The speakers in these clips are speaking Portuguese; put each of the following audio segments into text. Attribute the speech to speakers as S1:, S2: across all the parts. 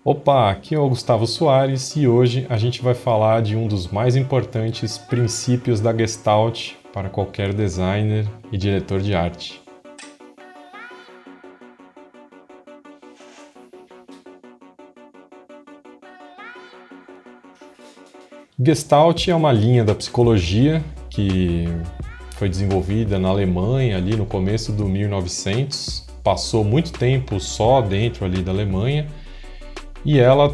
S1: Opa, aqui é o Gustavo Soares e hoje a gente vai falar de um dos mais importantes princípios da Gestalt para qualquer designer e diretor de arte. Gestalt é uma linha da psicologia que foi desenvolvida na Alemanha ali no começo do 1900, passou muito tempo só dentro ali da Alemanha e ela,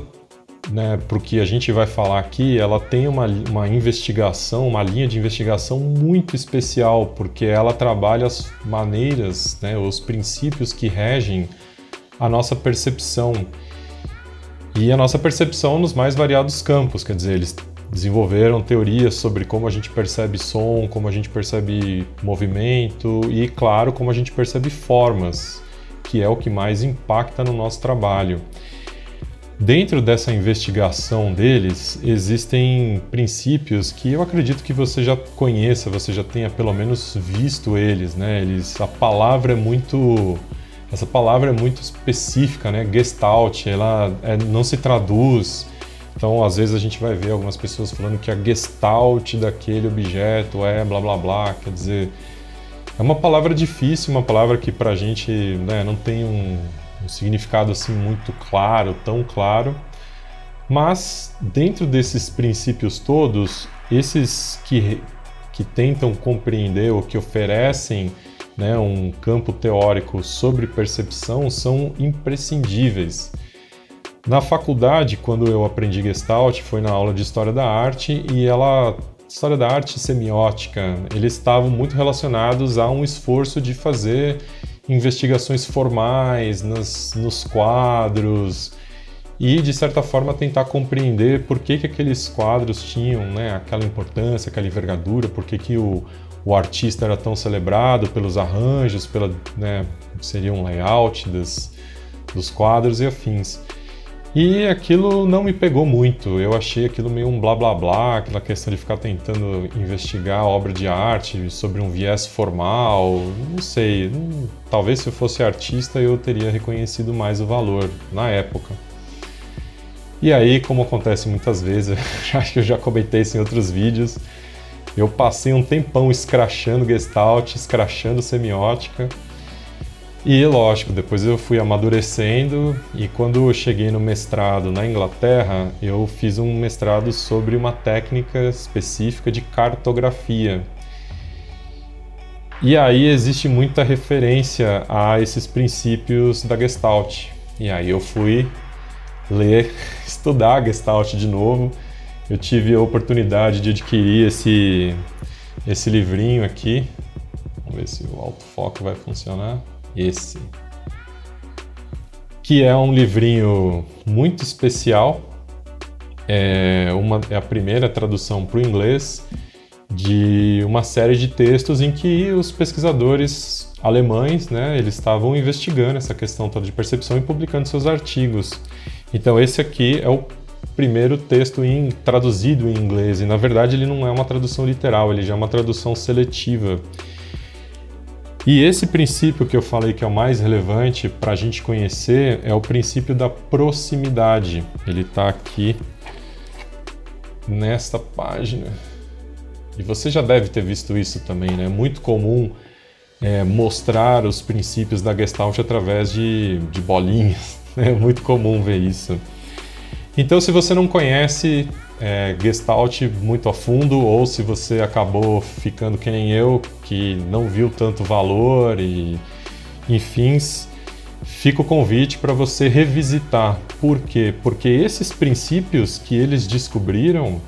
S1: para o que a gente vai falar aqui, ela tem uma investigação, uma linha de investigação muito especial, porque ela trabalha as maneiras, os princípios que regem a nossa percepção e a nossa percepção nos mais variados campos, quer dizer, eles desenvolveram teorias sobre como a gente percebe som, como a gente percebe movimento e, claro, como a gente percebe formas, que é o que mais impacta no nosso trabalho. Dentro dessa investigação deles, existem princípios que eu acredito que você já conheça, você já tenha pelo menos visto eles, né? Essa palavra é muito específica, né? Gestalt, ela não se traduz. Então, às vezes a gente vai ver algumas pessoas falando que a gestalt daquele objeto é blá blá blá, quer dizer, é uma palavra difícil, uma palavra que pra gente, não tem um significado assim muito claro, tão claro, mas dentro desses princípios todos, esses que tentam compreender ou que oferecem um campo teórico sobre percepção são imprescindíveis. Na faculdade, quando eu aprendi Gestalt, foi na aula de História da Arte e História da Arte e Semiótica, eles estavam muito relacionados a um esforço de fazer investigações formais nos quadros e, de certa forma, tentar compreender por que aqueles quadros tinham aquela importância, aquela envergadura, por que o artista era tão celebrado pelos arranjos, seria um layout dos quadros e afins. E aquilo não me pegou muito, eu achei aquilo meio um blá blá blá, aquela questão de ficar tentando investigar a obra de arte sobre um viés formal, não sei, talvez se eu fosse artista eu teria reconhecido mais o valor na época. E aí, como acontece muitas vezes, acho que eu já comentei isso em outros vídeos, eu passei um tempão escrachando Gestalt, escrachando semiótica. E, lógico, depois eu fui amadurecendo e quando eu cheguei no mestrado na Inglaterra, eu fiz um mestrado sobre uma técnica específica de cartografia. E aí existe muita referência a esses princípios da Gestalt. E aí eu fui estudar a Gestalt de novo. Eu tive a oportunidade de adquirir esse livrinho aqui. Vamos ver se o autofoco vai funcionar. Esse, que é um livrinho muito especial, é a primeira tradução para o inglês de uma série de textos em que os pesquisadores alemães, eles estavam investigando essa questão toda de percepção e publicando seus artigos. Então esse aqui é o primeiro texto traduzido em inglês e na verdade ele não é uma tradução literal, ele já é uma tradução seletiva. E esse princípio que eu falei que é o mais relevante para a gente conhecer é o princípio da proximidade. Ele está aqui nesta página. E você já deve ter visto isso também, né? É muito comum mostrar os princípios da Gestalt através de bolinhas. É muito comum ver isso. Então, se você não conhece Gestalt muito a fundo, ou se você acabou ficando que nem eu, que não viu tanto valor e enfim, fica o convite para você revisitar. Por quê? Porque esses princípios que eles descobriram,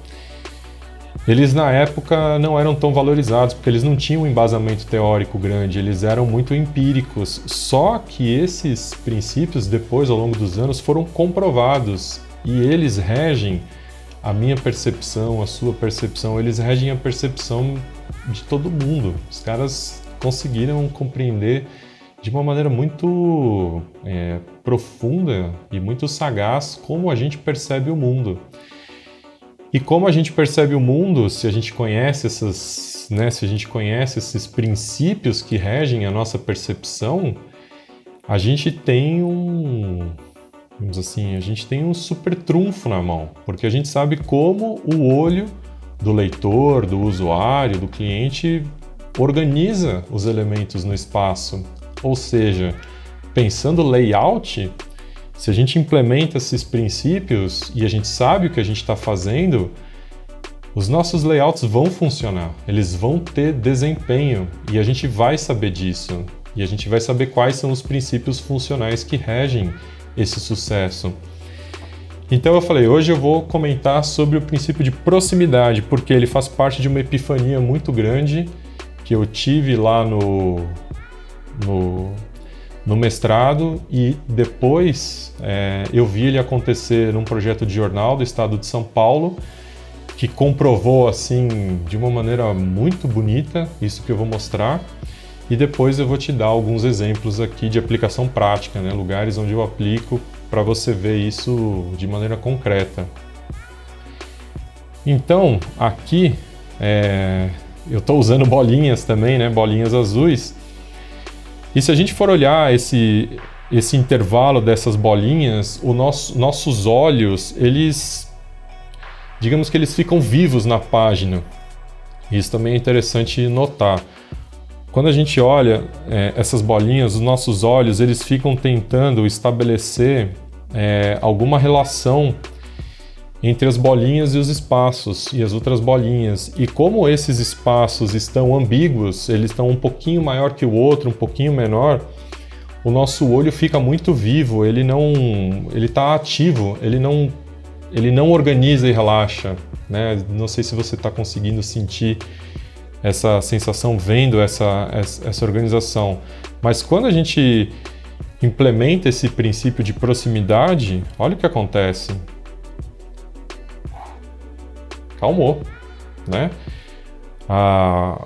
S1: eles na época não eram tão valorizados, porque eles não tinham um embasamento teórico grande, eles eram muito empíricos. Só que esses princípios, depois, ao longo dos anos, foram comprovados e eles regem a minha percepção, a sua percepção, eles regem a percepção de todo mundo. Os caras conseguiram compreender de uma maneira muito profunda e muito sagaz como a gente percebe o mundo. E como a gente percebe o mundo, se a gente conhece esses princípios que regem a nossa percepção, a gente tem Vamos assim, a gente tem um super trunfo na mão, porque a gente sabe como o olho do leitor, do usuário, do cliente organiza os elementos no espaço. Ou seja, pensando layout, se a gente implementa esses princípios e a gente sabe o que a gente está fazendo, os nossos layouts vão funcionar, eles vão ter desempenho e a gente vai saber disso. E a gente vai saber quais são os princípios funcionais que regem esse sucesso. Então eu falei, hoje eu vou comentar sobre o princípio de proximidade, porque ele faz parte de uma epifania muito grande que eu tive lá no mestrado e depois eu vi ele acontecer num projeto de jornal do estado de São Paulo, que comprovou assim de uma maneira muito bonita isso que eu vou mostrar. E depois eu vou te dar alguns exemplos aqui de aplicação prática, né? Lugares onde eu aplico para você ver isso de maneira concreta. Então, aqui eu estou usando bolinhas também, né? Bolinhas azuis. E se a gente for olhar esse intervalo dessas bolinhas, nossos olhos, digamos que eles ficam vivos na página. Isso também é interessante notar. Quando a gente olha essas bolinhas, os nossos olhos eles ficam tentando estabelecer alguma relação entre as bolinhas e os espaços e as outras bolinhas. E como esses espaços estão ambíguos, eles estão um pouquinho maior que o outro, um pouquinho menor, o nosso olho fica muito vivo, ele está ativo, ele não organiza e relaxa, né? Não sei se você está conseguindo sentir essa sensação vendo essa organização. Mas quando a gente implementa esse princípio de proximidade, olha o que acontece. Calmou, né? A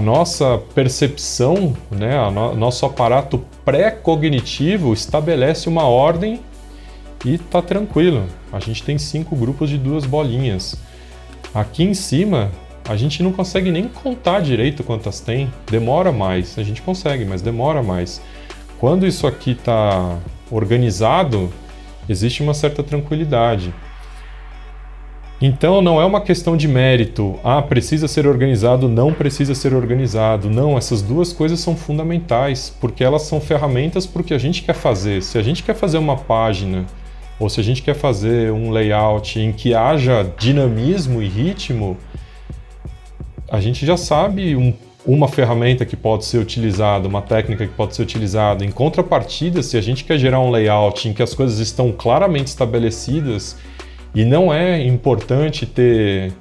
S1: nossa percepção, né? Nosso aparato pré-cognitivo estabelece uma ordem e tá tranquilo. A gente tem 5 grupos de 2 bolinhas. Aqui em cima a gente não consegue nem contar direito quantas tem, demora mais. A gente consegue, mas demora mais. Quando isso aqui está organizado, existe uma certa tranquilidade. Então não é uma questão de mérito, precisa ser organizado, não precisa ser organizado. Não, essas duas coisas são fundamentais, porque elas são ferramentas para o que a gente quer fazer. Se a gente quer fazer uma página, ou se a gente quer fazer um layout em que haja dinamismo e ritmo, a gente já sabe uma ferramenta que pode ser utilizada, uma técnica que pode ser utilizada. Em contrapartida, se a gente quer gerar um layout em que as coisas estão claramente estabelecidas e não é importante ter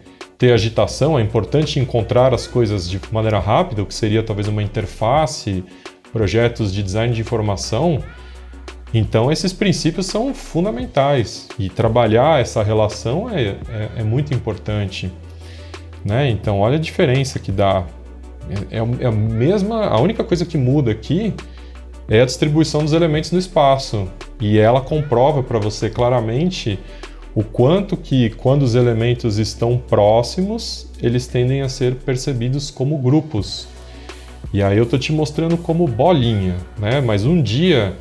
S1: agitação, é importante encontrar as coisas de maneira rápida, o que seria talvez uma interface, projetos de design de informação, então esses princípios são fundamentais e trabalhar essa relação é muito importante. Né? Então olha a diferença que dá. A única coisa que muda aqui é a distribuição dos elementos no espaço, e ela comprova para você claramente o quanto que quando os elementos estão próximos, eles tendem a ser percebidos como grupos. E aí eu tô te mostrando como bolinha, né? Mas um dia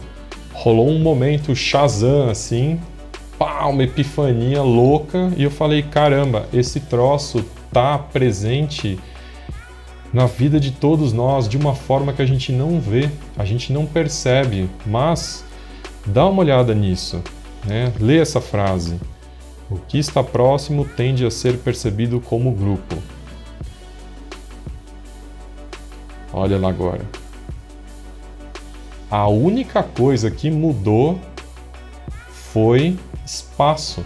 S1: rolou um momento Shazam assim, uma epifania louca, e eu falei, caramba, esse troço tá presente na vida de todos nós de uma forma que a gente não vê, a gente não percebe, mas dá uma olhada nisso, né? Lê essa frase. O que está próximo tende a ser percebido como grupo. Olha lá agora. A única coisa que mudou foi espaço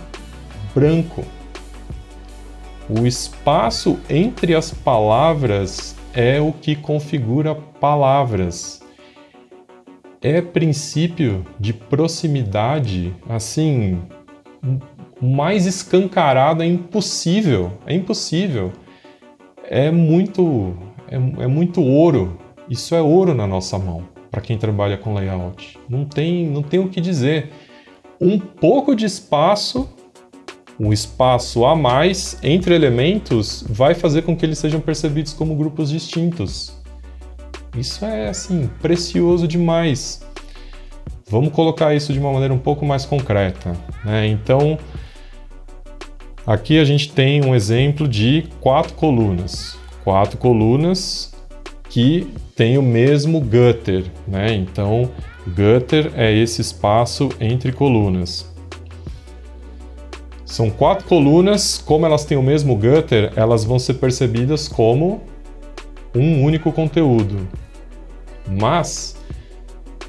S1: branco. O espaço entre as palavras é o que configura palavras. É princípio de proximidade, assim, mais escancarado, é impossível. É impossível. É muito ouro. Isso é ouro na nossa mão, para quem trabalha com layout. Não tem o que dizer. Um pouco de espaço, um espaço a mais entre elementos, vai fazer com que eles sejam percebidos como grupos distintos. Isso é, assim, precioso demais. Vamos colocar isso de uma maneira um pouco mais concreta, né? Então, aqui a gente tem um exemplo de 4 colunas. 4 colunas que tem o mesmo gutter, né? Então, gutter é esse espaço entre colunas. São 4 colunas, como elas têm o mesmo gutter, elas vão ser percebidas como um único conteúdo. Mas,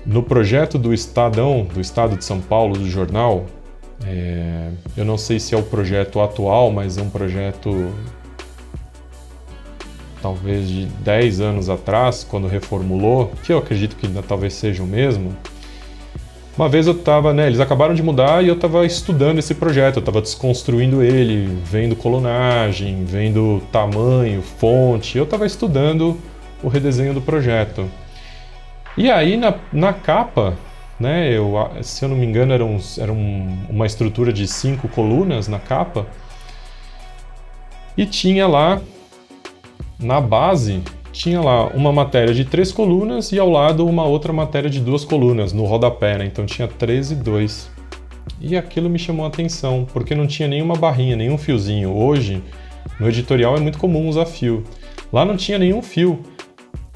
S1: no projeto do Estadão, do Estado de São Paulo, do jornal, eu não sei se é o projeto atual, mas é um projeto talvez de 10 anos atrás, quando reformulou, que eu acredito que ainda talvez seja o mesmo. Uma vez eu estava, né, eles acabaram de mudar e eu estava estudando esse projeto, eu estava desconstruindo ele, vendo colunagem, vendo tamanho, fonte, eu estava estudando o redesenho do projeto. E aí na capa, né, se eu não me engano era uma estrutura de 5 colunas na capa, e tinha lá, na base, tinha lá uma matéria de 3 colunas e ao lado uma outra matéria de 2 colunas, no rodapé, né? Então tinha 3 e 2. E aquilo me chamou a atenção, porque não tinha nenhuma barrinha, nenhum fiozinho. Hoje, no editorial é muito comum usar fio. Lá não tinha nenhum fio,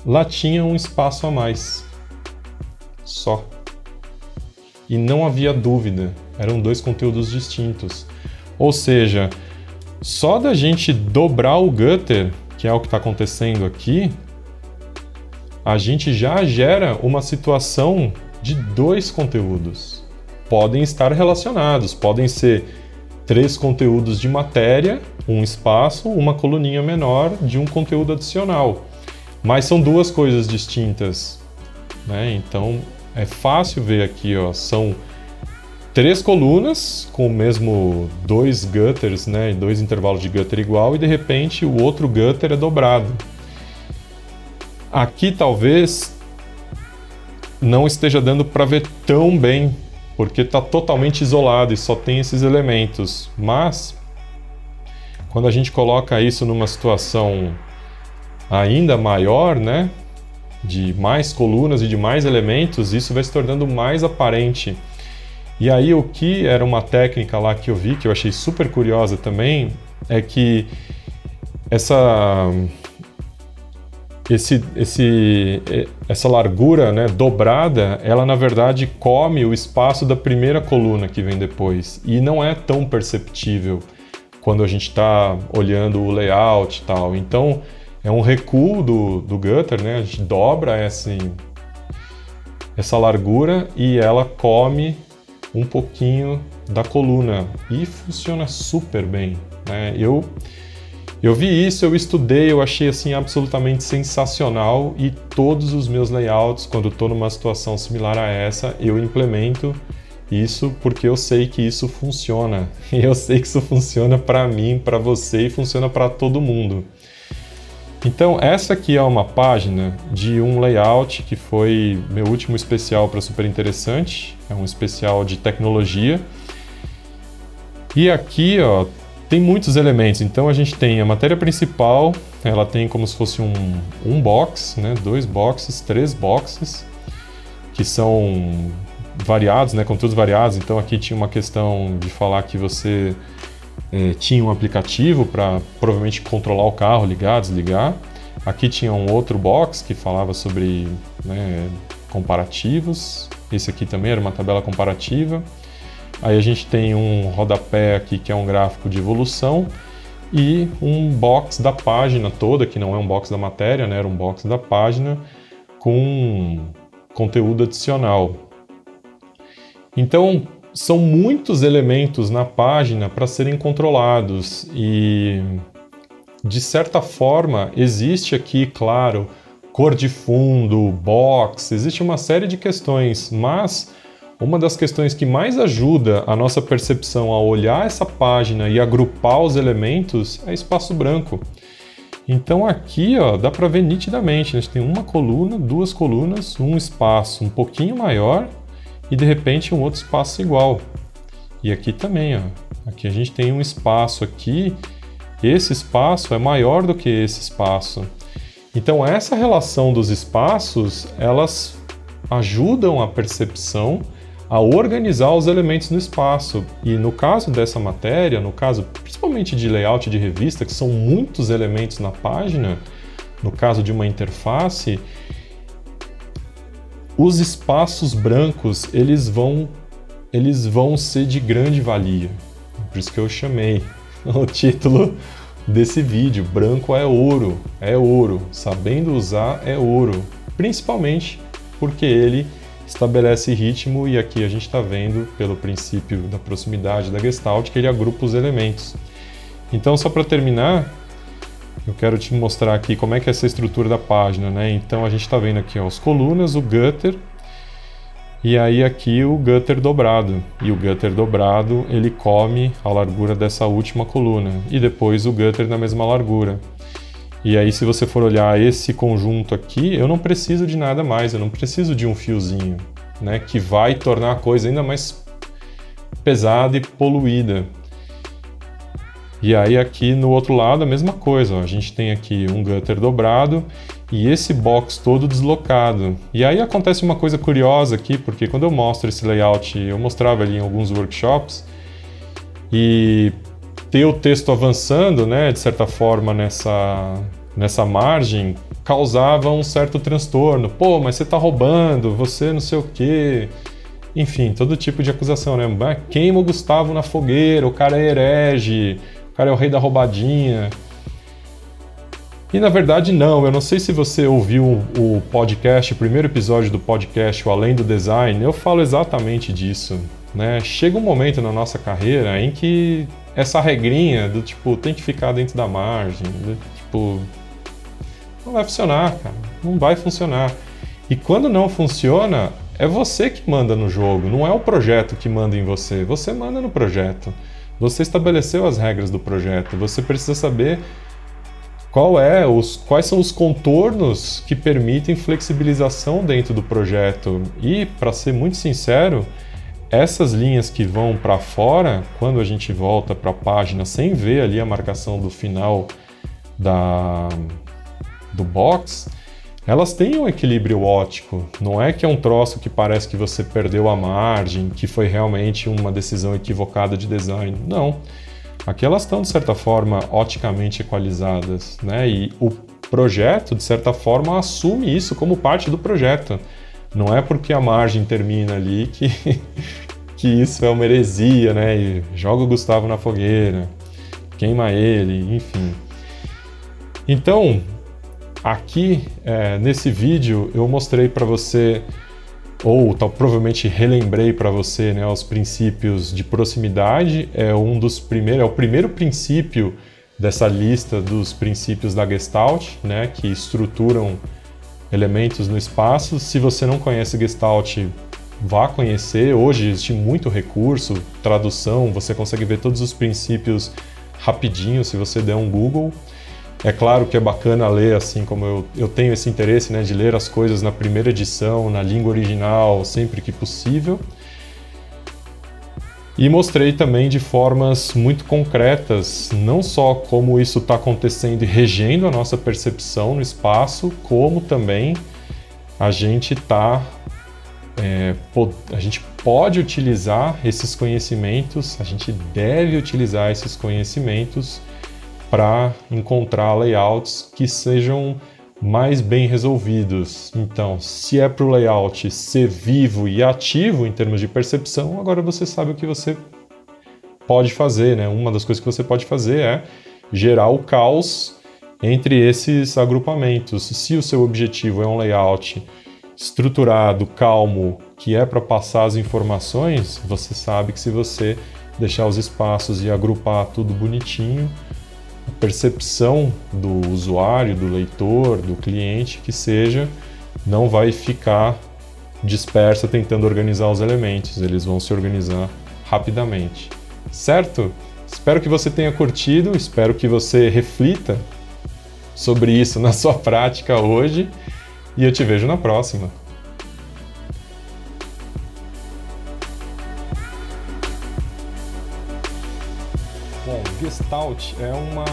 S1: lá tinha um espaço a mais. Só. E não havia dúvida, eram 2 conteúdos distintos. Ou seja, só da gente dobrar o gutter, que é o que está acontecendo aqui, a gente já gera uma situação de 2 conteúdos. Podem estar relacionados, podem ser 3 conteúdos de matéria, um espaço, uma coluninha menor de um conteúdo adicional. Mas são 2 coisas distintas, né? Então é fácil ver aqui, ó, são 3 colunas com o mesmo 2 gutters, né, 2 intervalos de gutter igual, e de repente o outro gutter é dobrado. Aqui talvez não esteja dando para ver tão bem, porque está totalmente isolado e só tem esses elementos. Mas quando a gente coloca isso numa situação ainda maior, né, de mais colunas e de mais elementos, isso vai se tornando mais aparente. E aí o que era uma técnica lá que eu vi, que eu achei super curiosa também, é que essa largura, né, dobrada, ela na verdade come o espaço da primeira coluna que vem depois. E não é tão perceptível quando a gente está olhando o layout e tal. Então é um recuo do gutter, né? A gente dobra essa largura e ela come um pouquinho da coluna e funciona super bem, né? Eu vi isso, eu estudei, eu achei assim absolutamente sensacional, e todos os meus layouts, quando estou numa situação similar a essa, eu implemento isso porque eu sei que isso funciona. E eu sei que isso funciona para mim, para você e funciona para todo mundo. Então essa aqui é uma página de um layout que foi meu último especial para Super Interessante, é um especial de tecnologia. E aqui, ó, tem muitos elementos. Então a gente tem a matéria principal, ela tem como se fosse um box, né, 2 boxes, 3 boxes, que são variados, né, conteúdos variados. Então aqui tinha uma questão de falar que você tinha um aplicativo para provavelmente controlar o carro, ligar, desligar. Aqui tinha um outro box que falava sobre, né, comparativos. Esse aqui também era uma tabela comparativa. Aí a gente tem um rodapé aqui que é um gráfico de evolução e um box da página toda, que não é um box da matéria, né, era um box da página com conteúdo adicional. Então, são muitos elementos na página para serem controlados e, de certa forma, existe aqui, claro, cor de fundo, box, existe uma série de questões, mas uma das questões que mais ajuda a nossa percepção a olhar essa página e agrupar os elementos é espaço branco. Então aqui, ó, dá para ver nitidamente, a gente tem uma coluna, 2 colunas, um espaço um pouquinho maior e de repente um outro espaço igual. E aqui também, ó, aqui a gente tem um espaço aqui, esse espaço é maior do que esse espaço. Então essa relação dos espaços, elas ajudam a percepção a organizar os elementos no espaço. E no caso dessa matéria, no caso principalmente de layout de revista, que são muitos elementos na página, no caso de uma interface, os espaços brancos eles vão ser de grande valia. Por isso que eu chamei o título desse vídeo, branco é ouro, sabendo usar é ouro, principalmente porque ele estabelece ritmo e aqui a gente está vendo pelo princípio da proximidade da Gestalt que ele agrupa os elementos. Então, só para terminar, eu quero te mostrar aqui como é que é essa estrutura da página, né? Então a gente está vendo aqui ó, as colunas, o gutter, e aí aqui o gutter dobrado. E o gutter dobrado ele come a largura dessa última coluna e depois o gutter na mesma largura. E aí se você for olhar esse conjunto aqui, eu não preciso de nada mais, eu não preciso de um fiozinho, né? Que vai tornar a coisa ainda mais pesada e poluída. E aí aqui no outro lado a mesma coisa, ó. A gente tem aqui um gutter dobrado e esse box todo deslocado. E aí acontece uma coisa curiosa aqui, porque quando eu mostro esse layout, eu mostrava ali em alguns workshops, e ter o texto avançando, né, de certa forma nessa margem, causava um certo transtorno. Pô, mas você tá roubando, você não sei o quê. Enfim, todo tipo de acusação, né? Queima o Gustavo na fogueira, o cara é herege, o cara é o rei da roubadinha. E na verdade não, eu não sei se você ouviu o podcast, o primeiro episódio do podcast, o Além do Design, eu falo exatamente disso, né? Chega um momento na nossa carreira em que essa regrinha do tipo, tem que ficar dentro da margem, tipo, não vai funcionar, cara, não vai funcionar. E quando não funciona, é você que manda no jogo, não é o projeto que manda em você, você manda no projeto. Você estabeleceu as regras do projeto, você precisa saber quais são os contornos que permitem flexibilização dentro do projeto. E, para ser muito sincero, essas linhas que vão para fora, quando a gente volta para a página sem ver ali a marcação do final do box, elas têm um equilíbrio ótico. Não é que é um troço que parece que você perdeu a margem, que foi realmente uma decisão equivocada de design. Não. Aqui elas estão, de certa forma, oticamente equalizadas, né? E o projeto, de certa forma, assume isso como parte do projeto. Não é porque a margem termina ali que isso é uma heresia, né? E joga o Gustavo na fogueira, queima ele, enfim. Então, aqui, nesse vídeo, eu mostrei para você, ou provavelmente relembrei para você, né, os princípios de proximidade. É o primeiro princípio dessa lista dos princípios da Gestalt, né, que estruturam elementos no espaço. Se você não conhece Gestalt, vá conhecer. Hoje existe muito recurso, tradução, você consegue ver todos os princípios rapidinho se você der um Google. É claro que é bacana ler, assim como eu tenho esse interesse, né, de ler as coisas na primeira edição, na língua original, sempre que possível. E mostrei também de formas muito concretas, não só como isso está acontecendo e regendo a nossa percepção no espaço, como também a gente pode utilizar esses conhecimentos, a gente deve utilizar esses conhecimentos para encontrar layouts que sejam mais bem resolvidos. Então, se é para o layout ser vivo e ativo em termos de percepção, agora você sabe o que você pode fazer, né? Uma das coisas que você pode fazer é gerar o caos entre esses agrupamentos. Se o seu objetivo é um layout estruturado, calmo, que é para passar as informações, você sabe que se você deixar os espaços e agrupar tudo bonitinho, a percepção do usuário, do leitor, do cliente, que seja, não vai ficar dispersa tentando organizar os elementos, eles vão se organizar rapidamente. Certo? Espero que você tenha curtido, espero que você reflita sobre isso na sua prática hoje e eu te vejo na próxima. Bom, Gestalt é uma